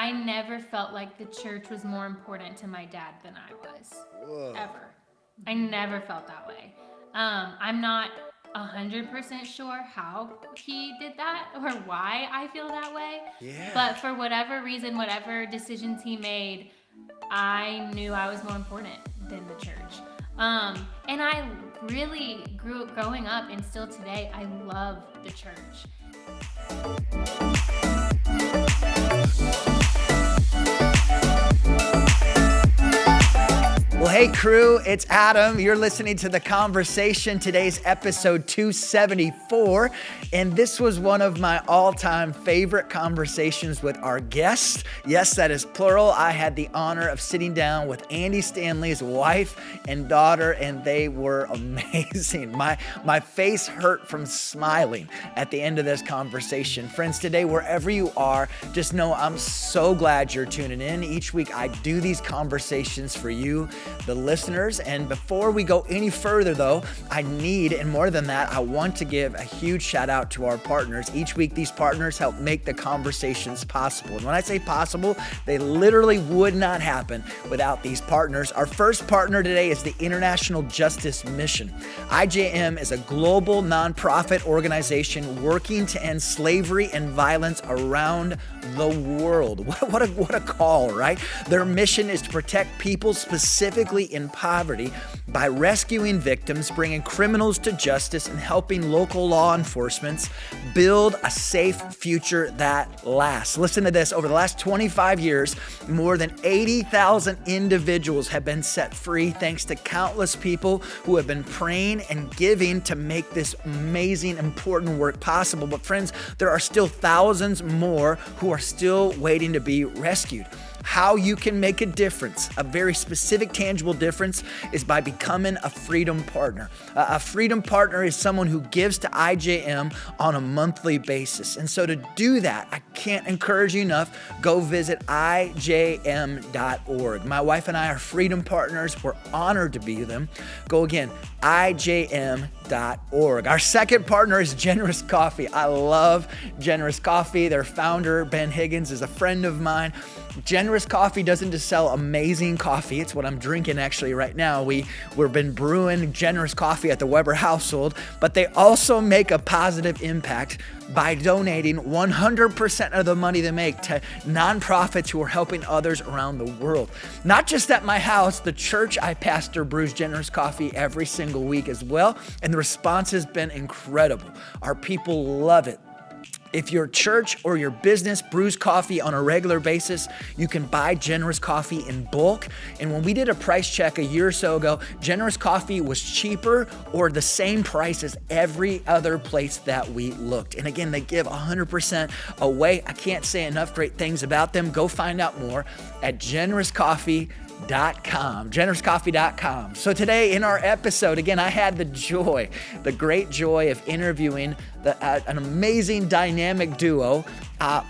I never felt like the church was more important to my dad than I was. Whoa. Ever. I never felt that way. I'm not 100% sure how he did that or why I feel that way. Yeah. But for whatever reason, whatever decisions he made, I knew I was more important than the church. And I really growing up, and still today, I love the church. Well, hey crew, it's Adam. You're listening to The Conversation. Today's episode 274. And this was one of my all-time favorite conversations with our guest. Yes, that is plural. I had the honor of sitting down with Andy Stanley's wife and daughter, and they were amazing. My face hurt from smiling at the end of this conversation. Friends, today, wherever you are, just know I'm so glad you're tuning in. Each week, I do these conversations for you, the listeners. And before we go any further though, I need, and more than that, I want to give a huge shout out to our partners. Each week, these partners help make the conversations possible. And when I say possible, they literally would not happen without these partners. Our first partner today is the International Justice Mission. IJM is a global nonprofit organization working to end slavery and violence around the world. What a call, right? Their mission is to protect people specifically in poverty by rescuing victims, bringing criminals to justice, and helping local law enforcement build a safe future that lasts. Listen to this. Over the last 25 years, more than 80,000 individuals have been set free thanks to countless people who have been praying and giving to make this amazing, important work possible. But friends, there are still thousands more who are still waiting to be rescued. How you can make a difference, a very specific, tangible difference, is by becoming a Freedom Partner. A Freedom Partner is someone who gives to IJM on a monthly basis. And so to do that, I can't encourage you enough, go visit IJM.org. My wife and I are Freedom Partners. We're honored to be them. Go again, IJM.org. Our second partner is Generous Coffee. I love Generous Coffee. Their founder, Ben Higgins, is a friend of mine. Generous Coffee doesn't just sell amazing coffee. It's what I'm drinking actually right now. We've been brewing Generous Coffee at the Weber household, but they also make a positive impact by donating 100% of the money they make to nonprofits who are helping others around the world. Not just at my house, the church I pastor brews Generous Coffee every single week as well, and the response has been incredible. Our people love it. If your church or your business brews coffee on a regular basis, you can buy Generous Coffee in bulk. And when we did a price check a year or so ago, Generous Coffee was cheaper or the same price as every other place that we looked. And again, they give 100% away. I can't say enough great things about them. Go find out more at generouscoffee.com. So today in our episode, again, I had the great joy of interviewing an amazing dynamic duo,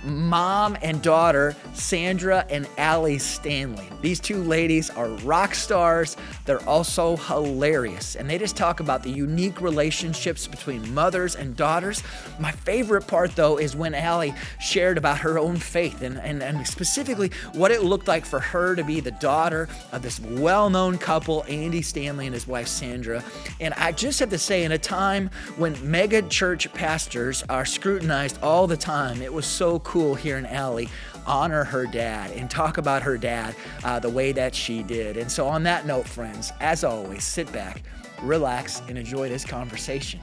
mom and daughter, Sandra and Allie Stanley. These two ladies are rock stars. They're also hilarious. And they just talk about the unique relationships between mothers and daughters. My favorite part, though, is when Allie shared about her own faith and specifically what it looked like for her to be the daughter of this well-known couple, Andy Stanley and his wife, Sandra. And I just have to say, in a time when mega church pastors are scrutinized all the time, it was so cool hearing Allie honor her dad and talk about her dad the way that she did. And so on that note, friends, as always, sit back, relax, and enjoy this conversation.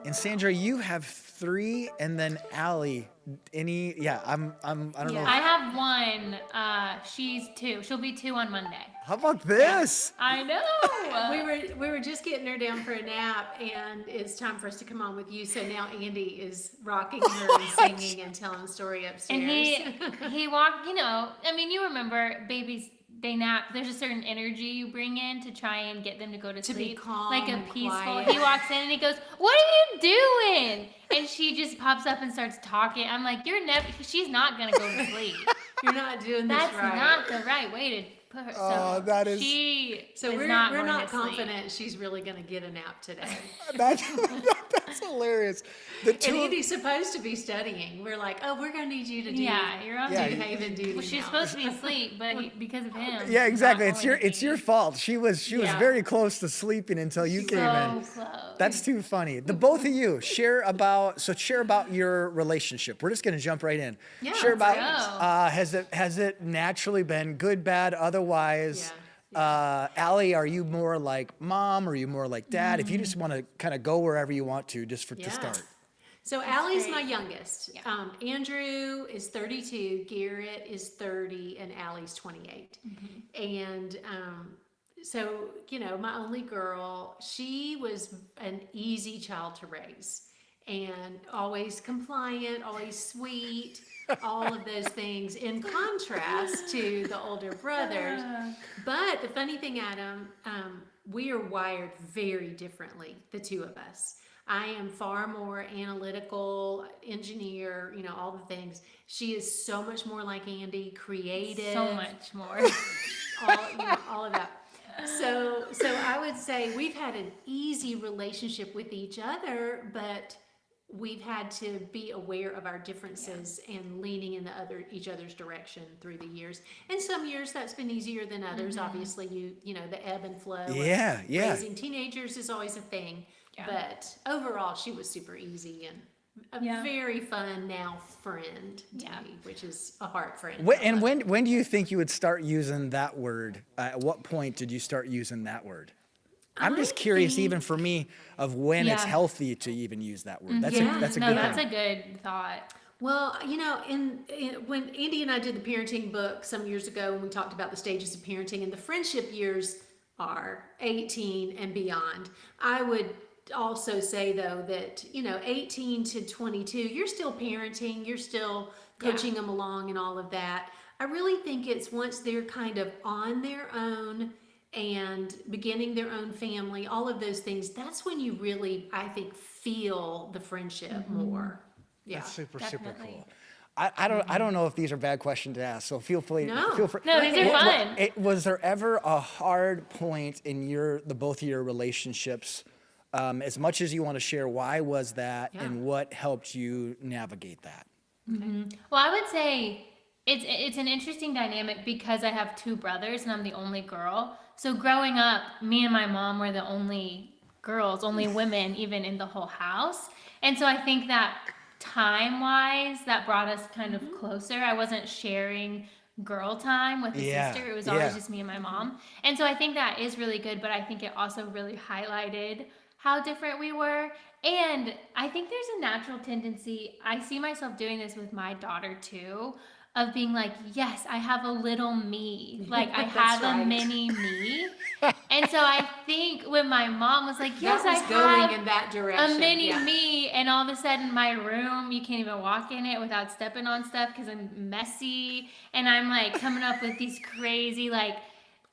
And Sandra, you have 3, and then Allie, I don't know. I have 1. She's 2. She'll be 2 on Monday. How about this? I know. We were just getting her down for a nap, and it's time for us to come on with you. So now Andy is rocking her and singing and telling the story upstairs. And he walked, you remember babies, they nap. There's a certain energy you bring in to try and get them to go to sleep. Be calm, like a and peaceful. quiet. He walks in and he goes, "What are you doing?" And she just pops up and starts talking. I'm like, she's not gonna go to sleep. You're not doing this That's right. not the right way to put her. Oh, that is. She So is we're not not going to sleep. confident she's really going to get a nap today. That's That's hilarious. The And two. Andy's supposed to be studying. We're like, oh, we're going to need you to do Yeah, you're on Yeah, do Haven duty Well, she's now. supposed to be asleep, but because of him. Yeah, exactly. not It's your only it's your me. fault. She was Yeah. very close to sleeping until you came in. So close. That's too funny. The both of you share about your relationship. We're just gonna jump right in. Yeah, Share about let's go. has it naturally been good, bad, otherwise? Yeah. Allie, are you more like mom? Or are you more like dad? If you just want to kind of go wherever you want to, just to Yeah. start. So Allie's great. my youngest. Yeah. Andrew is 32, Garrett is 30, and Allie's 28. And so, my only girl, she was an easy child to raise and always compliant, always sweet, all of those things in contrast to the older brothers. But the funny thing, Adam, we are wired very differently, the two of us. I am far more analytical, engineer, all the things. She is so much more like Andy, creative. So much more. all of that. So I would say we've had an easy relationship with each other, but we've had to be aware of our differences and leaning in each other's direction through the years. And some years that's been easier than others. Obviously, the ebb and flow. Yeah, yeah. Raising teenagers is always a thing. Yeah. But overall, she was super easy and a very fun now friend to me, which is a heart friend. When do you think you would start using that word? At what point did you start using that word? I'm just curious, even for me, of when it's healthy to even use that word. That's a good That's thing. a good thought. Well, when Andy and I did the parenting book some years ago, when we talked about the stages of parenting, and the friendship years are 18 and beyond, I would also say though that 18 to 22, you're still parenting, you're still coaching them along and all of that. I really think it's once they're kind of on their own and beginning their own family, all of those things, that's when you really, I think, feel the friendship more. Yeah. That's super definitely. cool. I don't know if these are bad questions to ask, so feel free. No. Feel free. No, these are fun. Was there ever a hard point in the both of your relationships? As much as you want to share, why was that, and what helped you navigate that? Well, I would say it's an interesting dynamic because I have two brothers and I'm the only girl. So growing up, me and my mom were the only girls, only women even in the whole house. And so I think that time-wise, that brought us kind of closer. I wasn't sharing girl time with a sister. It was always just me and my mom. And so I think that is really good, but I think it also really highlighted how different we were. And I think there's a natural tendency, I see myself doing this with my daughter too, of being like, yes, I have a little me. Like I have a mini me. And so I think when my mom was like, yes, that was I going have in that direction. a mini me, and all of a sudden my room, you can't even walk in it without stepping on stuff because I'm messy. And I'm like coming up with these crazy like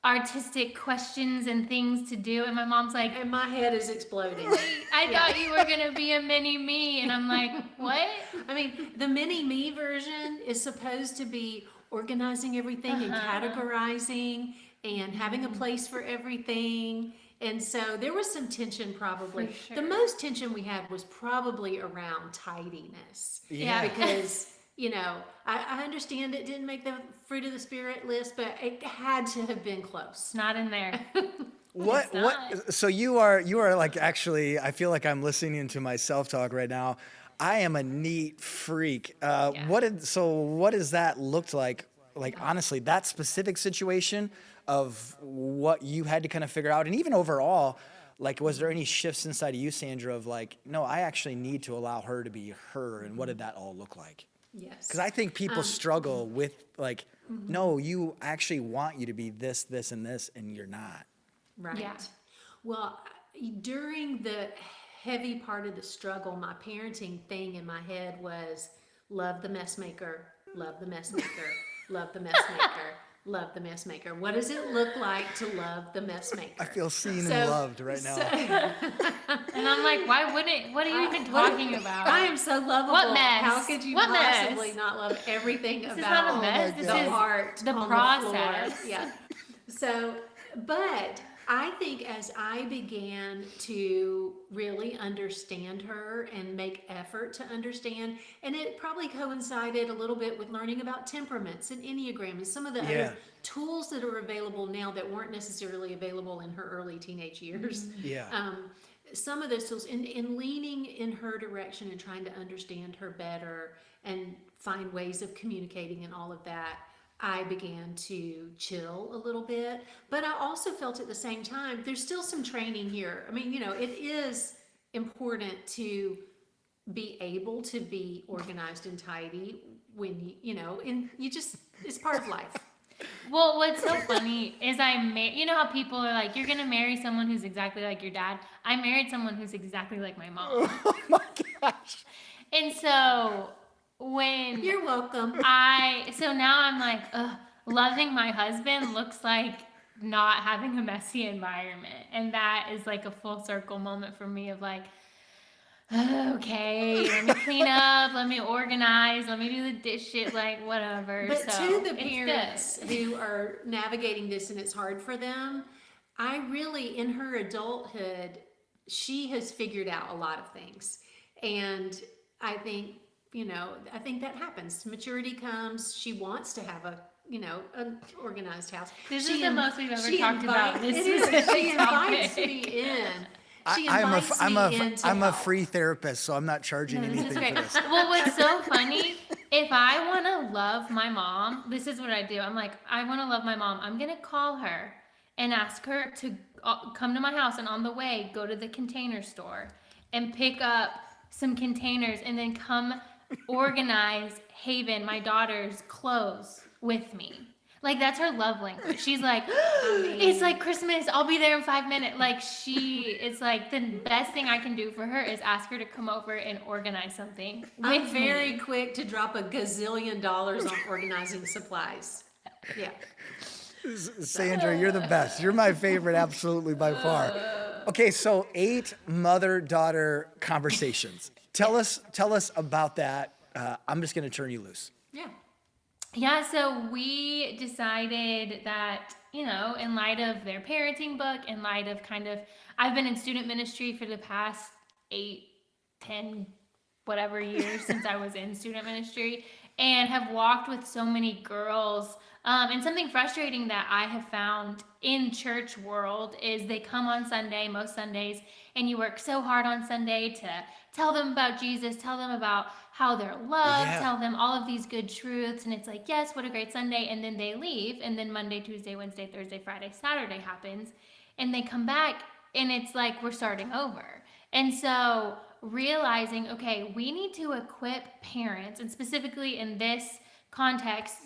artistic questions and things to do, and my mom's like, And my head is exploding. I thought you were gonna be a mini me, and I'm like, what? I mean, the mini me version is supposed to be organizing everything and categorizing and having a place for everything. And so there was some tension probably. For sure. The most tension we had was probably around tidiness. Yeah. Because, I understand it didn't make the fruit of the spirit list, but it had to have been close. It's not in there. What? It's not. So you are like, actually, I feel like I'm listening to my self-talk right now. I am a neat freak. What does that look like? Like, honestly, that specific situation of what you had to kind of figure out, and even overall, like, was there any shifts inside of you, Sandra, of like, no, I actually need to allow her to be her, and what did that all look like? Yes. Because I think people struggle with like, no, you actually want you to be this, this, and this, and you're not. Right. Yeah. Well, during the heavy part of the struggle, my parenting thing in my head was love the mess maker, love the mess maker, love the mess maker, love the mess maker. What does it look like to love the mess maker? I feel seen and loved right now. And I'm like, what are you even talking about? I am so lovable. What mess? How could you What possibly mess? not love everything This is about not a mess. This the is heart the on process. The floor? Yeah. So, but I think as I began to really understand her and make effort to understand, and it probably coincided a little bit with learning about temperaments and Enneagram and some of the Yeah. other tools that are available now that weren't necessarily available in her early teenage years. Yeah. Some of those tools, in leaning in her direction and trying to understand her better and find ways of communicating and all of that, I began to chill a little bit. But I also felt at the same time, there's still some training here. I mean, it is important to be able to be organized and tidy when and it's part of life. Well, what's so funny is you know how people are like, you're gonna marry someone who's exactly like your dad. I married someone who's exactly like my mom. Oh my gosh. And so when You're welcome. so now I'm like, ugh, loving my husband looks like not having a messy environment. And that is like a full circle moment for me of like, okay, let me clean up, let me organize, let me do the dishes, like whatever. But So to the it's parents good. who are navigating this and it's hard for them, I really, in her adulthood, she has figured out a lot of things. And I think, I think that happens. Maturity comes. She wants to have an organized house. This She is the in- most we've ever she talked about. invite- This it is. specific She invites topic. me in. She I'm invites me in to a help. free therapist, so I'm not charging No, this is anything great. for this. Well, what's so funny, if I want to love my mom, this is what I do. I'm like, I want to love my mom. I'm going to call her and ask her to come to my house and on the way, go to the container store and pick up some containers and then come organize Haven, my daughter's clothes with me. Like, that's her love language. She's like, it's like Christmas. I'll be there in 5 minutes. Like, it's like the best thing I can do for her is ask her to come over and organize something I'm with very me. quick to drop $1 gazillion on organizing supplies. Yeah. Sandra, you're the best. You're my favorite, absolutely by far. Okay, so 8 mother-daughter conversations. Tell us about that. I'm just going to turn you loose. Yeah. Yeah, so we decided that, in light of their parenting book, in light of I've been in student ministry for the past 8, 10, whatever years since I was in student ministry, and have walked with so many girls. And something frustrating that I have found in church world is they come on Sunday, most Sundays, and you work so hard on Sunday to tell them about Jesus, tell them about how they're loved, Yeah. tell them all of these good truths. And it's like, yes, what a great Sunday. And then they leave. And then Monday, Tuesday, Wednesday, Thursday, Friday, Saturday happens. And they come back and it's like we're starting over. And so realizing, okay, we need to equip parents, and specifically in this context,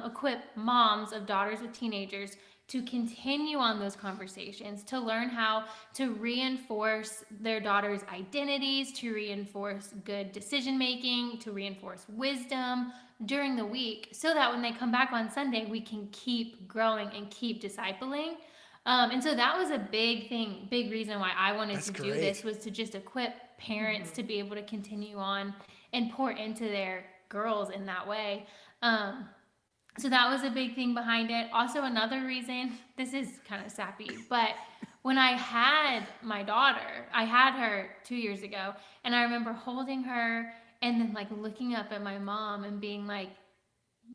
equip moms of daughters with teenagers to continue on those conversations, to learn how to reinforce their daughters' identities, to reinforce good decision making, to reinforce wisdom during the week, so that when they come back on Sunday, we can keep growing and keep discipling. And so that was a big reason why I wanted That's to do great. this, was to just equip parents to be able to continue on and pour into their girls in that way. So that was a big thing behind it. Also, another reason, this is kind of sappy, but when I had my daughter, I had her 2 years ago, and I remember holding her and then like looking up at my mom and being like,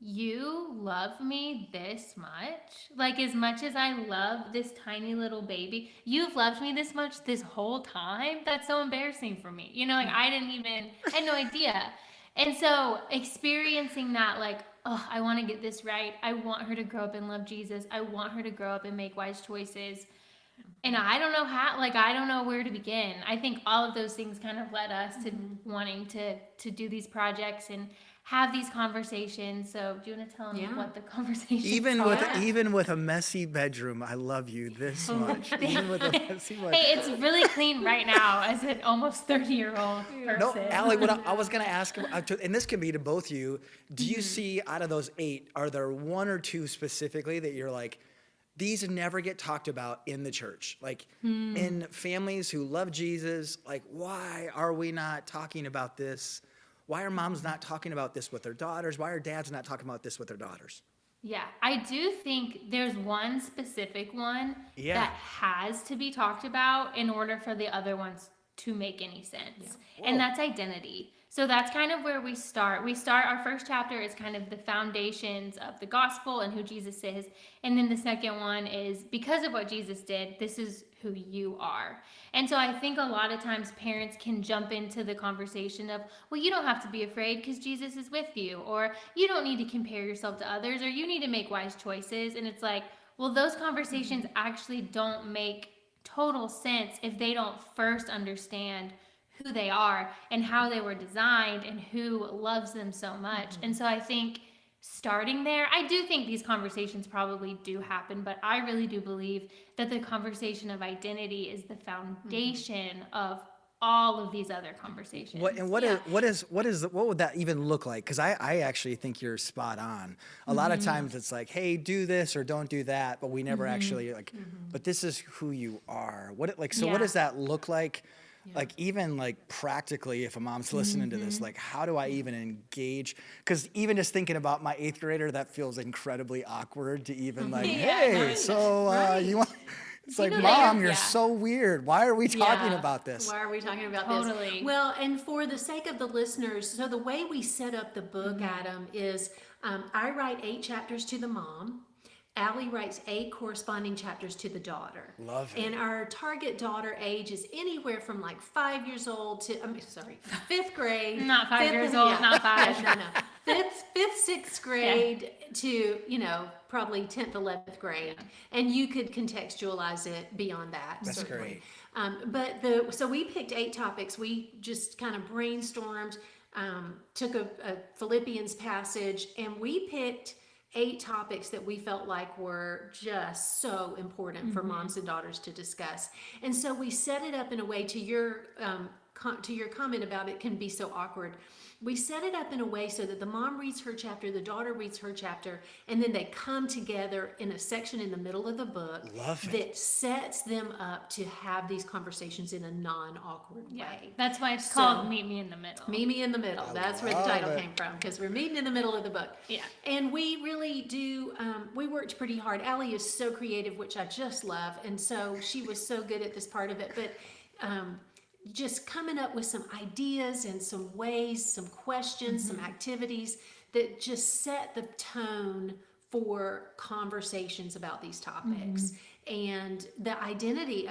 you love me this much? Like, as much as I love this tiny little baby, you've loved me this much this whole time? That's so embarrassing for me. I had no idea. And so experiencing that, like, oh, I want to get this right. I want her to grow up and love Jesus. I want her to grow up and make wise choices. And I don't know I don't know where to begin. I think all of those things kind of led us to wanting to do these projects and have these conversations. So do you want to tell them what the conversations are? Even with a messy bedroom, I love you this much. Even with a messy bedroom. Hey, it's really clean right now as an almost 30-year-old person. No, Allie, what I was going to ask, and this can be to both you, do you see out of those 8, are there 1 or 2 specifically that you're like, these never get talked about in the church? Like in families who love Jesus, like, why are we not talking about this? Why are moms not talking about this with their daughters? Why are dads not talking about this with their daughters? Yeah, I do think there's one specific one Yeah. that has to be talked about in order for the other ones to make any sense. Whoa. And that's identity. So that's kind of where we start. Our first chapter is kind of the foundations of the gospel and who Jesus is. And then the second one is because of what Jesus did, this is who you are. And so I think a lot of times parents can jump into the conversation of, well, you don't have to be afraid because Jesus is with you, or you don't need to compare yourself to others, or you need to make wise choices. And it's like, well, those conversations actually don't make total sense if they don't first understand who they are and how they were designed and who loves them so much. And so I think starting there, I do think these conversations probably do happen, but I really do believe that the conversation of identity is the foundation of all of these other conversations. What would that even look like? Because I actually think you're spot on. A lot of times it's like, hey, do this or don't do that, but we never actually like. But this is who you are. What does that look like? Like even like practically, if a mom's listening to this, like how do I even engage? Because even just thinking about my 8th grader, that feels incredibly awkward to even like, hey, so you want. It's like, Mom, you're so weird. Why are we talking about this? Why are we talking about Totally. this? Well, and for the sake of the listeners, so the way we set up the book, Adam, is I write 8 chapters to the mom. Allie writes 8 corresponding chapters to the daughter. Love it. And our target daughter age is anywhere from like 5 years old to, 5th grade. Not 5 years old, not 5. No. 5th, 6th grade to, probably 10th, 11th grade. And you could contextualize it beyond that. That's certainly. great. So we picked 8 topics. We just kind of brainstormed, took a Philippians passage, and we picked 8 topics that we felt like were just so important for moms and daughters to discuss. And so we set it up in a way, to your comment about it can be so awkward. We set it up in a way so that the mom reads her chapter, the daughter reads her chapter, and then they come together in a section in the middle of the book that sets them up to have these conversations in a non-awkward way. That's why it's called Meet Me in the Middle. Meet Me in the Middle. That's where the title came from, because we're meeting in the middle of the book. Yeah. And we really do, we worked pretty hard. Allie is so creative, which I just love, and so she was so good at this part of it. But just coming up with some ideas and some ways, some questions, some activities that just set the tone for conversations about these topics. And the identity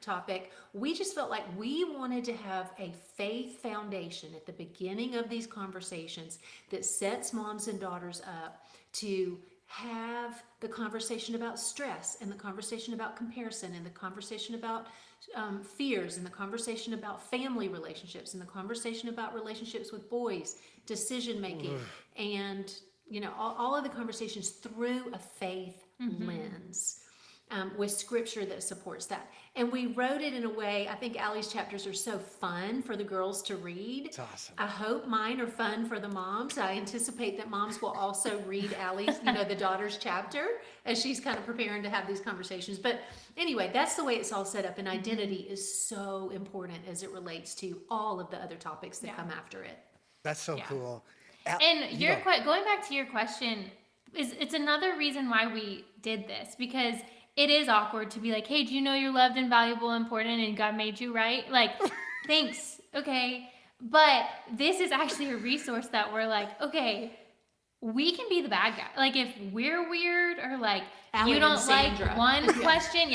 topic, we just felt like we wanted to have a faith foundation at the beginning of these conversations that sets moms and daughters up to have the conversation about stress, and the conversation about comparison, and the conversation about fears, and the conversation about family relationships, and the conversation about relationships with boys, decision making, and all of the conversations through a faith lens. With scripture that supports that. And we wrote it in a way, I think Allie's chapters are so fun for the girls to read. It's awesome. I hope mine are fun for the moms. I anticipate that moms will also read Allie's, the daughter's chapter, as she's kind of preparing to have these conversations. But anyway, that's the way it's all set up. And identity is so important as it relates to all of the other topics that come after it. That's so cool. And going back to your question, it's another reason why we did this, because it is awkward to be like, hey, do you know you're loved and valuable and important and God made you, right? Like, thanks, okay. But this is actually a resource that we're like, okay, we can be the bad guy. Like, if we're weird or like Allie you don't like Sandra. one question,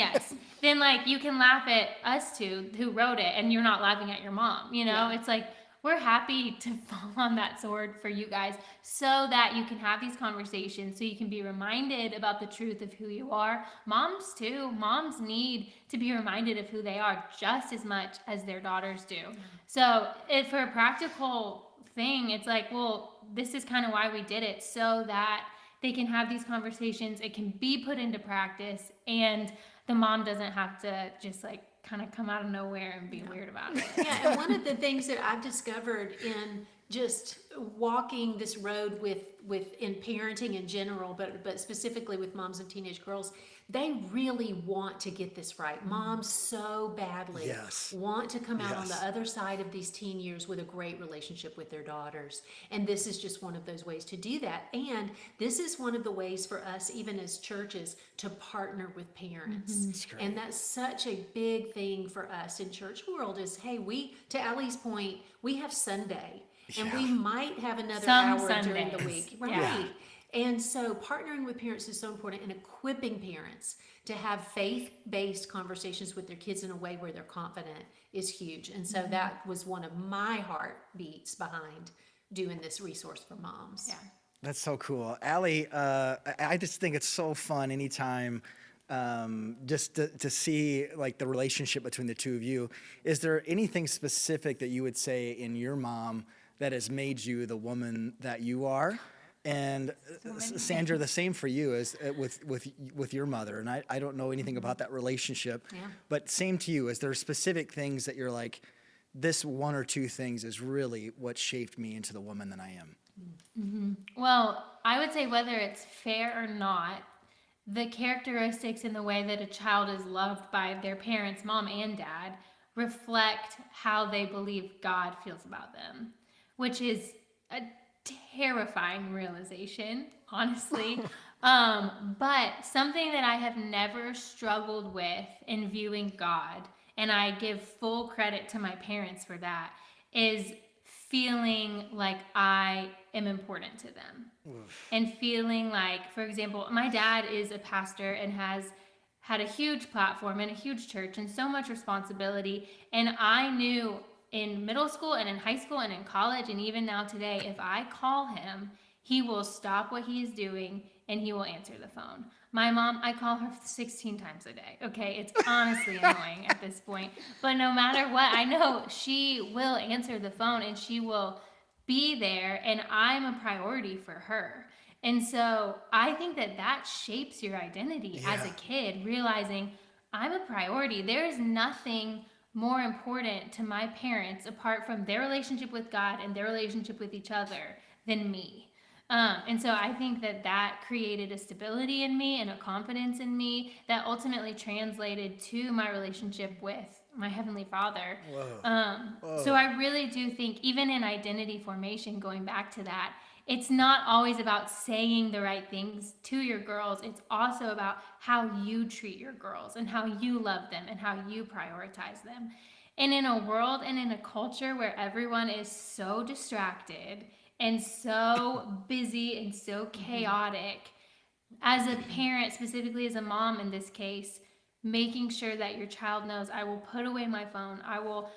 then like you can laugh at us two who wrote it and you're not laughing at your mom, It's like, we're happy to fall on that sword for you guys so that you can have these conversations, so you can be reminded about the truth of who you are. Moms too. Moms need to be reminded of who they are just as much as their daughters do. So for a practical thing, it's like, well, this is kind of why we did it, so that they can have these conversations. It can be put into practice, and the mom doesn't have to just like kind of come out of nowhere and be weird about it. Yeah, and one of the things that I've discovered in just walking this road with in parenting in general, but specifically with moms of teenage girls, they really want to get this right. Moms so badly Yes. want to come out on the Yes. other side of these teen years with a great relationship with their daughters. And this is just one of those ways to do that. And this is one of the ways for us, even as churches, to partner with parents. That's great. And that's such a big thing for us in church world is, hey, to Allie's point, we have Sunday. And Yeah. we might have another Some hour during the Sundays. week. Right. Yeah. And so partnering with parents is so important, and equipping parents to have faith-based conversations with their kids in a way where they're confident is huge. And so that was one of my heartbeats behind doing this resource for moms. Yeah. That's so cool. Allie, I just think it's so fun anytime just to see like the relationship between the two of you. Is there anything specific that you would say in your mom that has made you the woman that you are? And Sandra, the same for you as with your mother. And I don't know anything about that relationship, Yeah. but same to you. Is there specific things that you're like, this one or two things is really what shaped me into the woman that I am? Well, I would say whether it's fair or not, the characteristics in the way that a child is loved by their parents, mom and dad, reflect how they believe God feels about them, which is a terrifying realization, honestly. But something that I have never struggled with in viewing God, and I give full credit to my parents for that, is feeling like I am important to them. And feeling like, for example, my dad is a pastor and has had a huge platform and a huge church and so much responsibility. And I knew in middle school and in high school and in college and even now today, if I call him, he will stop what he is doing and he will answer the phone. My mom, I call her 16 times a day. Okay, it's honestly annoying at this point. But no matter what, I know she will answer the phone and she will be there, and I'm a priority for her. And so I think that shapes your identity as a kid, realizing I'm a priority. There's nothing more important to my parents apart from their relationship with God and their relationship with each other than me. And so I think that created a stability in me and a confidence in me that ultimately translated to my relationship with my Heavenly Father. So I really do think, even in identity formation, going back to that, it's not always about saying the right things to your girls. It's also about how you treat your girls and how you love them and how you prioritize them. And in a world and in a culture where everyone is so distracted and so busy and so chaotic, as a parent, specifically as a mom in this case, making sure that your child knows, I will put away my phone, I will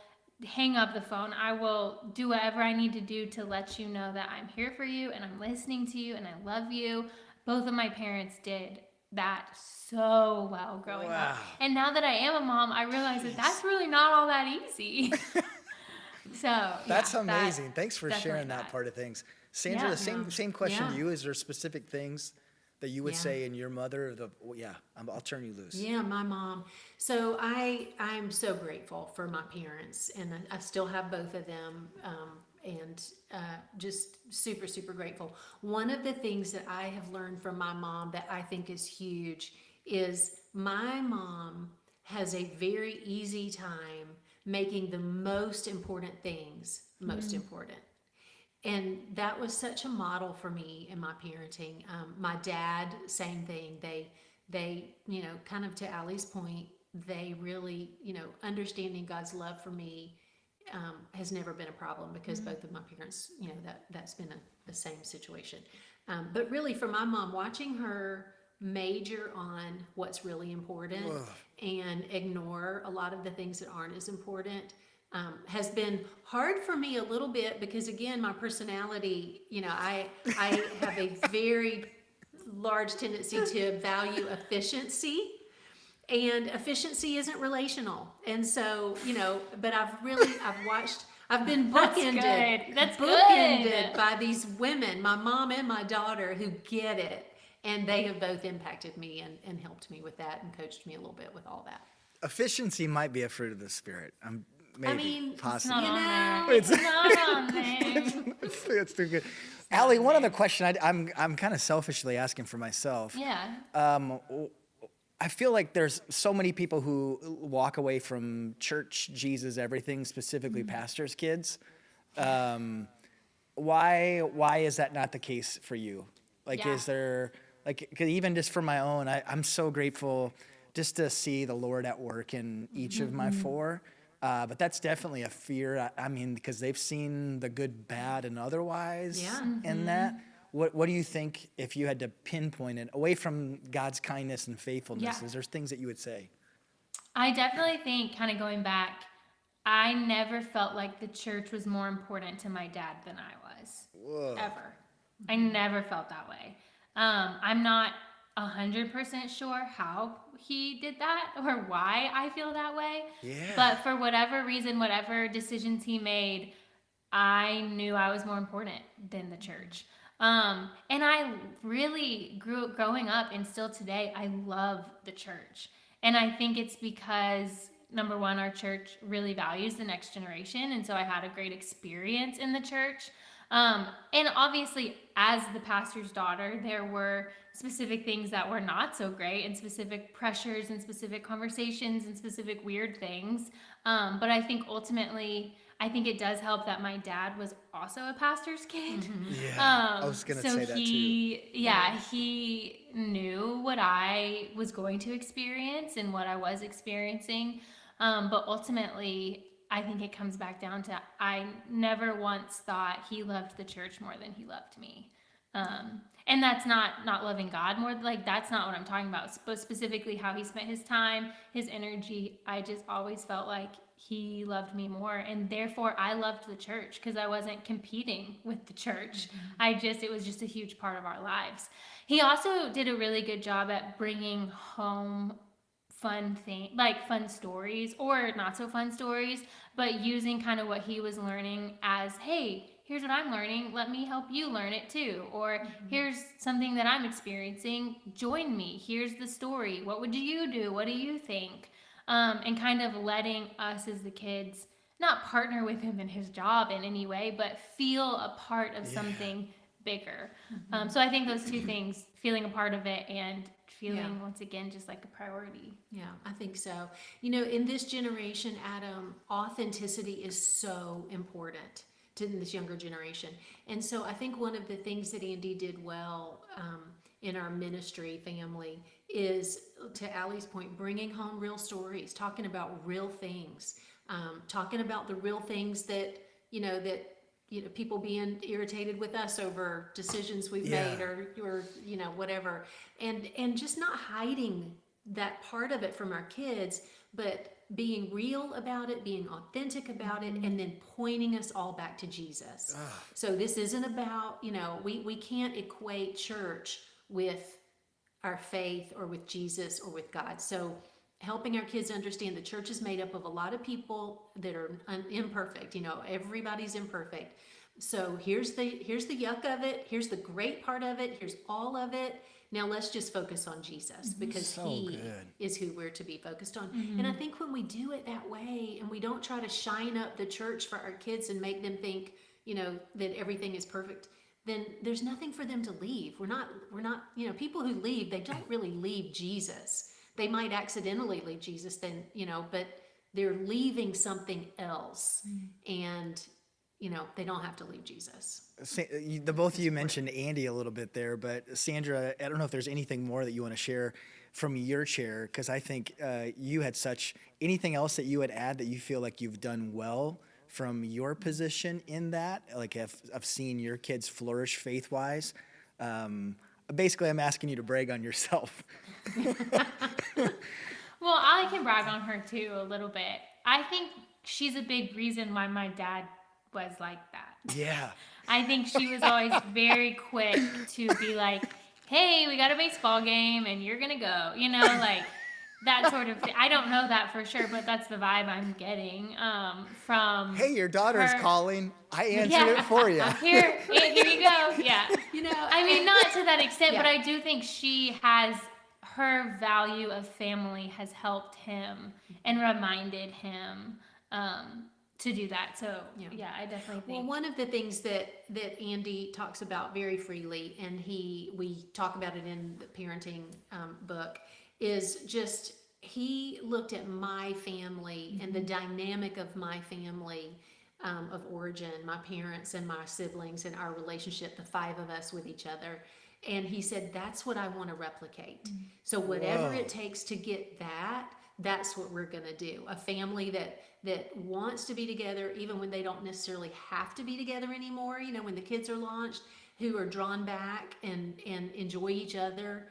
hang up the phone, I will do whatever I need to do to let you know that I'm here for you and I'm listening to you and I love you. Both of my parents did that so well growing up. And now that I am a mom, I realize that that's really not all that easy. So That's amazing. Thanks for definitely sharing that part of things. Sandra, Yeah. the same question to Yeah. you. Is there specific things that you would Yeah. say in your mother? I'll turn you loose. Yeah, my mom. So I'm so grateful for my parents, and I still have both of them, and just super, super grateful. One of the things that I have learned from my mom that I think is huge is my mom has a very easy time making the most important things most important. And that was such a model for me in my parenting. My dad, same thing. They, kind of to Allie's point, they really, understanding God's love for me has never been a problem because both of my parents, that's been the same situation. But really, for my mom, watching her major on what's really important and ignore a lot of the things that aren't as important has been hard for me a little bit because, again, my personality, I have a very large tendency to value efficiency, and efficiency isn't relational. And so, but I've been bookended. That's bookended good. by these women, my mom and my daughter, who get it. And they have both impacted me and helped me with that and coached me a little bit with all that. Efficiency might be a fruit of the spirit. Maybe, possibly. It's not on there. It's too good. Allie, one other question I'm kind of selfishly asking for myself. Yeah. I feel like there's so many people who walk away from church, Jesus, everything, specifically pastors' kids. Why is that not the case for you? Like, Yeah. is there, like, 'cause even just for my own, I'm so grateful just to see the Lord at work in each of my four. But that's definitely a fear. I mean, because they've seen the good, bad, and otherwise Yeah. in that. What do you think, if you had to pinpoint it away from God's kindness and faithfulness? Yeah. Is there things that you would say? I definitely think, kind of going back, I never felt like the church was more important to my dad than I was. Whoa. Ever. I never felt that way. I'm not 100% sure how he did that or why I feel that way. Yeah. But for whatever reason, whatever decisions he made, I knew I was more important than the church. And I really growing up, and still today, I love the church. And I think it's because, number one, our church really values the next generation. And so I had a great experience in the church. And obviously, as the pastor's daughter, there were specific things that were not so great, and specific pressures, and specific conversations, and specific weird things. But I think ultimately, I think it does help that my dad was also a pastor's kid. Yeah. I was going to So say that too. he knew what I was going to experience and what I was experiencing. But ultimately, I think it comes back down to, I never once thought he loved the church more than he loved me. And that's not loving God more, like, that's not what I'm talking about, but specifically how he spent his time, his energy. I just always felt like he loved me more, and therefore I loved the church, because I wasn't competing with the church. It was just a huge part of our lives. He also did a really good job at bringing home fun stories, or not so fun stories, but using kind of what he was learning as, hey, here's what I'm learning, let me help you learn it too. Or here's something that I'm experiencing, join me, here's the story, what would you do, what do you think? And kind of letting us as the kids not partner with him in his job in any way, but feel a part of something bigger. So I think those two things, feeling a part of it and feeling, once again, just like a priority. Yeah, I think so. In this generation, Adam, authenticity is so important to this younger generation. And so I think one of the things that Andy did well in our ministry family is, to Allie's point, bringing home real stories, talking about real things, talking about the real things that people being irritated with us over decisions we've made, or whatever, and just not hiding that part of it from our kids, but being real about it, being authentic about it, and then pointing us all back to Jesus. So this isn't about, we can't equate church with our faith or with Jesus or with God. So helping our kids understand the church is made up of a lot of people that are imperfect. Everybody's imperfect. So here's the yuck of it. Here's the great part of it. Here's all of it. Now let's just focus on Jesus, because So he good. is who we're to be focused on. And I think when we do it that way, and we don't try to shine up the church for our kids and make them think, that everything is perfect, then there's nothing for them to leave. We're not, people who leave, they don't really leave Jesus. They might accidentally leave Jesus, then, but they're leaving something else. And, they don't have to leave Jesus. The both of you mentioned Andy a little bit there, but Sandra, I don't know if there's anything more that you want to share from your chair, because I think you had anything else that you would add that you feel like you've done well from your position in that, like of seeing your kids flourish faith-wise. Basically, I'm asking you to brag on yourself. Well, I can brag on her too a little bit. I think she's a big reason why my dad was like that. Yeah. I think she was always very quick to be like, hey, we got a baseball game and you're going to go, like that sort of thing. I don't know that for sure, but that's the vibe I'm getting from Hey, your daughter's her. calling. I answered it for you. Here you go. Yeah. I mean, not to that extent, but I do think her value of family has helped him and reminded him to do that. So yeah, I definitely think. Well, one of the things that Andy talks about very freely, and we talk about it in the parenting book, is just, he looked at my family and the dynamic of my family of origin, my parents and my siblings and our relationship, the 5 of us with each other. And he said, that's what I want to replicate. So whatever it takes to get that, that's what we're going to do. A family that wants to be together, even when they don't necessarily have to be together anymore. You know, when the kids are launched, who are drawn back and enjoy each other.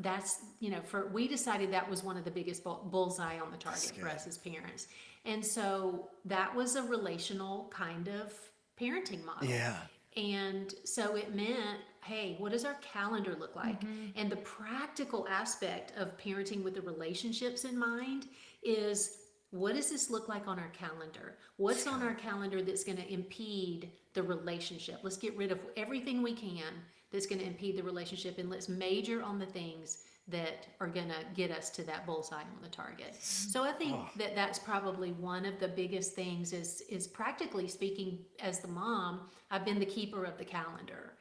That's, you know, we decided that was one of the biggest bullseye on the target for us as parents. And so that was a relational kind of parenting model. Yeah. And so it meant, hey, what does our calendar look like? And the practical aspect of parenting with the relationships in mind is, what does this look like on our calendar? What's on our calendar that's going to impede the relationship? Let's get rid of everything we can that's going to impede the relationship, and let's major on the things that are going to get us to that bullseye on the target. So I think that's probably one of the biggest things is practically speaking, as the mom, I've been the keeper of the calendar.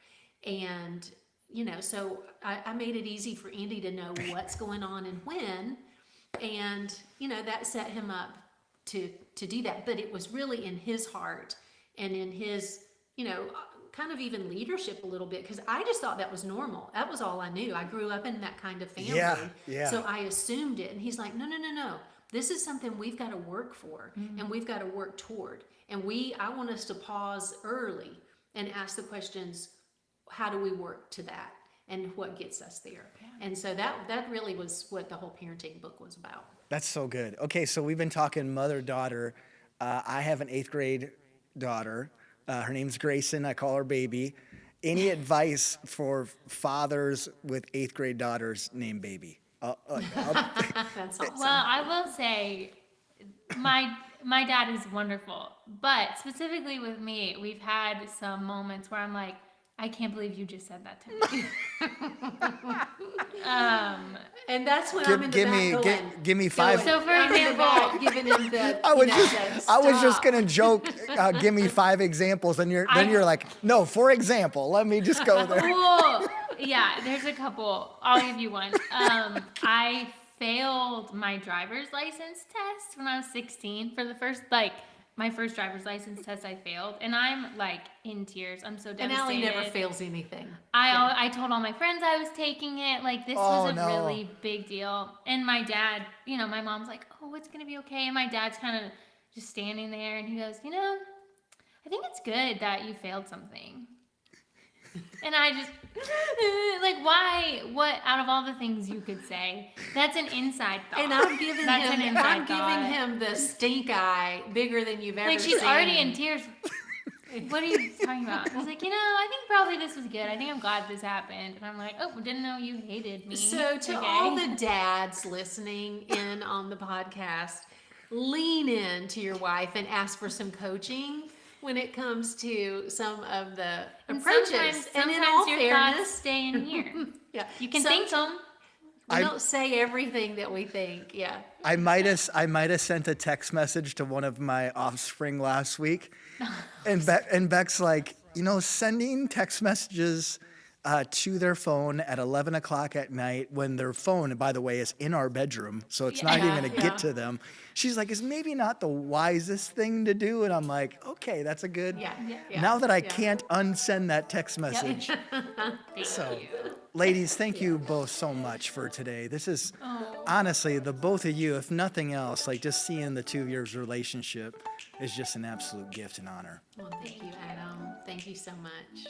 And, you know, so I made it easy for Andy to know what's going on and when. And, you know, that set him up to do that. But it was really in his heart and in his, you know, kind of even leadership a little bit, because I just thought that was normal. That was all I knew. I grew up in that kind of family. Yeah. So I assumed it. And he's like, no. This is something we've got to work for and we've got to work toward. And I want us to pause early and ask the questions, how do we work to that? And what gets us there? And so that really was what the whole parenting book was about. That's so good. Okay, so we've been talking mother-daughter. I have an 8th grade daughter. Her name's Grayson. I call her Baby. Any advice for fathers with 8th grade daughters named Baby? That's awesome. Well, I will say my dad is wonderful, but specifically with me, we've had some moments where I'm like, I can't believe you just said that to me. And that's when I'm in the back going, give me 5. So for example, giving him the, I was just gonna joke. Give me 5 examples, and you're like, no. For example, let me just go there. Well, yeah, there's a couple. I'll give you one. I failed my driver's license test when I was 16 for the first my first driver's license test. I failed, and I'm like in tears. I'm so devastated. And Allie never fails anything. I told all my friends I was taking it. Like, this was a really big deal. And my dad, you know, my mom's like, oh, it's going to be okay. And my dad's kind of just standing there, and he goes, you know, I think it's good that you failed something. And I just, like, why? What, out of all the things you could say, that's an inside thought. And I'm giving him the stink eye bigger than you've ever seen. Like, she's already in tears. What are you talking about? He's like, you know, I think probably this was good. I think I'm glad this happened. And I'm like, oh, didn't know you hated me. So to all the dads listening in on the podcast, lean in to your wife and ask for some coaching when it comes to some of the approaches. And in all your thoughts stay in here. Yeah. You can think them. We don't say everything that we think. Yeah. I might have sent a text message to one of my offspring last week, and Beck's like, you know, sending text messages to their phone at 11 o'clock at night when their phone, by the way, is in our bedroom, so it's not even going to get to them. She's like, it's maybe not the wisest thing to do. And I'm like, okay, that's a good. Now that I can't unsend that text message. Thank you. Ladies, thank you both so much for today. This is honestly, the both of you, if nothing else, like just seeing the 2 of yours relationship is just an absolute gift and honor. Well, thank you, Adam. Thank you so much.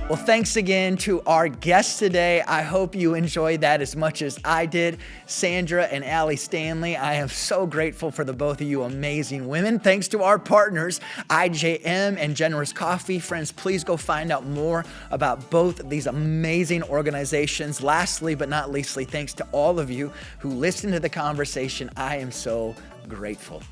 Well, thanks again to our guests today. I hope you enjoyed that as much as I did. Sandra and Allie Stanley, I am so grateful for the both of you amazing women. Thanks to our partners, IJM and Generous Coffee. Friends, please go find out more about both of these amazing organizations. Lastly, but not leastly, thanks to all of you who listened to the conversation. I am so grateful.